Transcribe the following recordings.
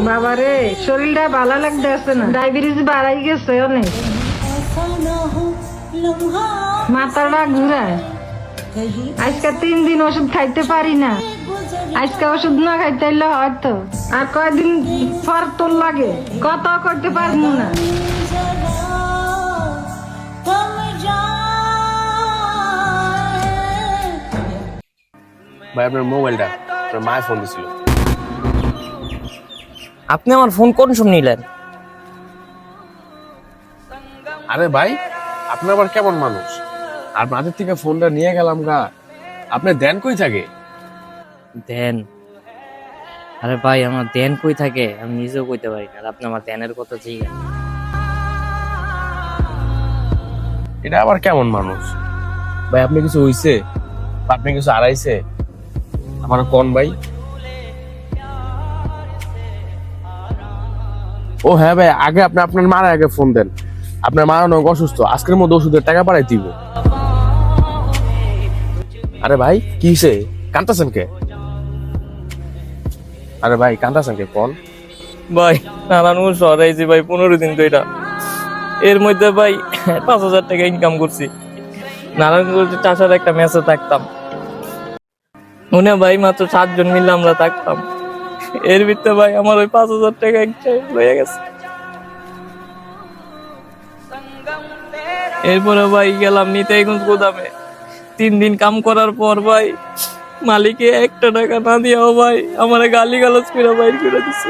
বাবারে শরীরটা ভালো লাগতেছে না, ডায়াবেটিস বাড়াই গেছে অনেক, মাথাটা ঘুরায়। আজকে 3 দিন ওষুধ খাইতে পারি না, আজকে ওষুধ না খাইতে হইলে হয়তো আর কয়দিন পর তোর লাগে, কত করতে পারবো না। ভাই আপনার মোবাইলটা আপনার মায়ের ফোন দিছিল। আপনি আমার ফোন কোন সময় নিলেন? আরে ভাই আপনি আবার কেমন মানুষ, আর মাঝের থেকে ফোনটা নিয়ে গেলাম গা, আপনি দেন কই থাকে? দেন? আরে ভাই আমার দেন কই থাকে আমি নিজেও কইতে পারি না, আর আপনি আমার দেনের কথা জিজ্ঞাসা। এটা আবার কেমন মানুষ ভাই? আপনি কিছু হইছে? আপনি কিছু হারাইছে? আমার কোন ভাই? ও হ্যাঁ ভাই, আগে আপনি আপনার মার আগে ফোন দেন, আপনার মা অনেক অসুস্থ, আজকের মধ্যে ওষুধের টাকা পাঠাই দিব। আরে ভাই কি হইছে, কান্তাছেন কে? আরে ভাই কান্তাছেন কে কোন? ভাই নারায়ণগঞ্জ শহর আইছি ভাই 15 দিন তো, এটা এর মধ্যে ভাই 5,000 টাকা ইনকাম করছি। নারায়ণগঞ্জে চাষার একটা মেসে থাকতাম, মনে ভাই মাত্র 7 জন মিলে আমরা থাকতাম। এর ভিতরে ভাই আমার ওই 5,000 টাকা একটা হয়ে গেছে। এরপরে ভাই গেলাম নিতাইগঞ্জ গোদামে, 3 দিন কাম করার পর ভাই মালিকে 1 টাকা না দিয়াও ভাই আমার গালি গালাজ করে বাইর করে দিছে।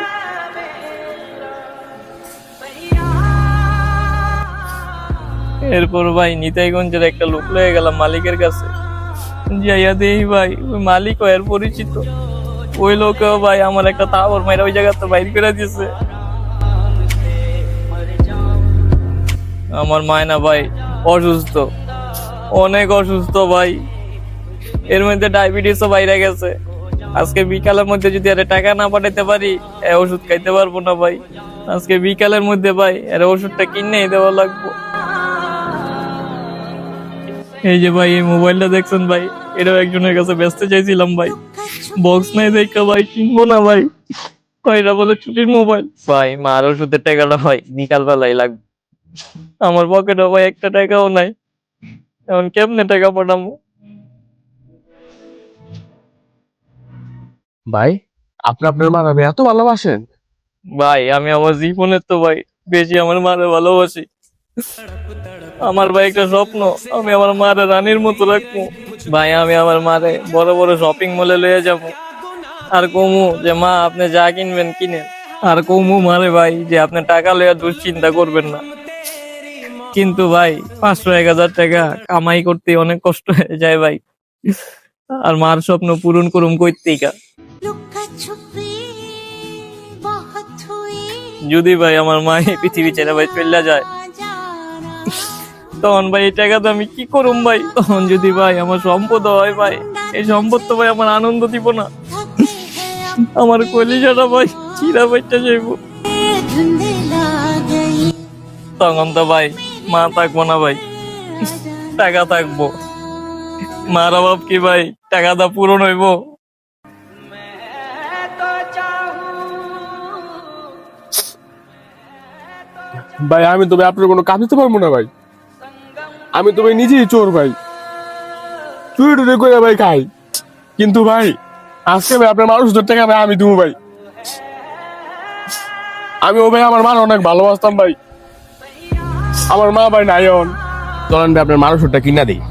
এরপর ভাই নিতাইগঞ্জের একটা লোক লয়ে গেলাম মালিকের কাছে, যাইয়া দেই ভাই ওই মালিক এর পরিচিত, ওই লোকেও ভাই আমার একটা তাবর মাইরা ওই জায়গাতে বাইর করে দিছে। আমার মায়না ভাই অসুস্থ, অনেক অসুস্থ ভাই, এর মধ্যে ডায়াবেটিসও বাইরে গেছে। আজকে বিকালের মধ্যে যদি আরে টাকা না পাঠাইতে পারি ওষুধ খাইতে পারবো না ভাই। আজকে বিকালের মধ্যে ভাই এর ওষুধটা কিনেই দেওয়া লাগবো। এই যে ভাই এই মোবাইলটা দেখছেন ভাই, এটাও একজনের কাছে বেচতে চাইছিলাম ভাই, বক্স নাই দেখা ভাই কিনবো না ভাই, কয়টা বলে চুরির মোবাইল। ভাই মার ওষুধের টাকাটা ভাই বিকাল বেলায় লাগবে, আমার পকেটে ভাই 1 টাকাও নাই, এখন কেমনে টাকা পাঠাবো? ভাই আপনি আপনার মা আমি এত ভালোবাসেন? ভাই আমি আমার জীবনের তো ভাই বেশি আমার মারে ভালোবাসি। আমার ভাই একটা স্বপ্ন, আমি আমার মারে রানীর মতো রাখবো ভাই। আমি আমার মারে বড় বড় শপিং মলে লয়ে যাব, আর কমু যে মা আপনি যা কিনবেন কিনেন, আর কমু মারে ভাই যে আপনি টাকা লইয়া দুশ্চিন্তা করবেন না। কিন্তু ভাই 500-1000 টাকা কামাই করতে অনেক কষ্ট হয়ে যায় ভাই, আর মার স্বপ্ন পূরণ করুম কইতেই কা। যদি ভাই আমার মা এই পৃথিবী ছেড়ে ভাই চলে যায়, তখন ভাই এই টাকা তো আমি কি করুম ভাই? তখন যদি ভাই আমার সম্পদ হয় ভাই, এই সম্পদ তো ভাই আমার আনন্দ দিব না, আমার কলিজাটা ভাই চিরা বাইটা যাইব। তখন তো ভাই মা থাকবো না ভাই, টাকা থাকবো। মার অভাব কি ভাই টাকাটা পূরণ হইব? ভাই আমি তো ভাই আপনার কোনো কাজ দিতে পারবো না ভাই, আমি তো ভাই নিজেই চোর ভাই, চুরি টুরি করে ভাই খাই, কিন্তু ভাই আজকে ভাই আপনার মানুষ টাকা ভাই আমি দেবো ভাই। আমি ও ভাই আমার মা অনেক ভালোবাসতাম ভাই, আমার মা ভাই নাই, চলেন ভাই আপনার মানুষটা কিনা দিই।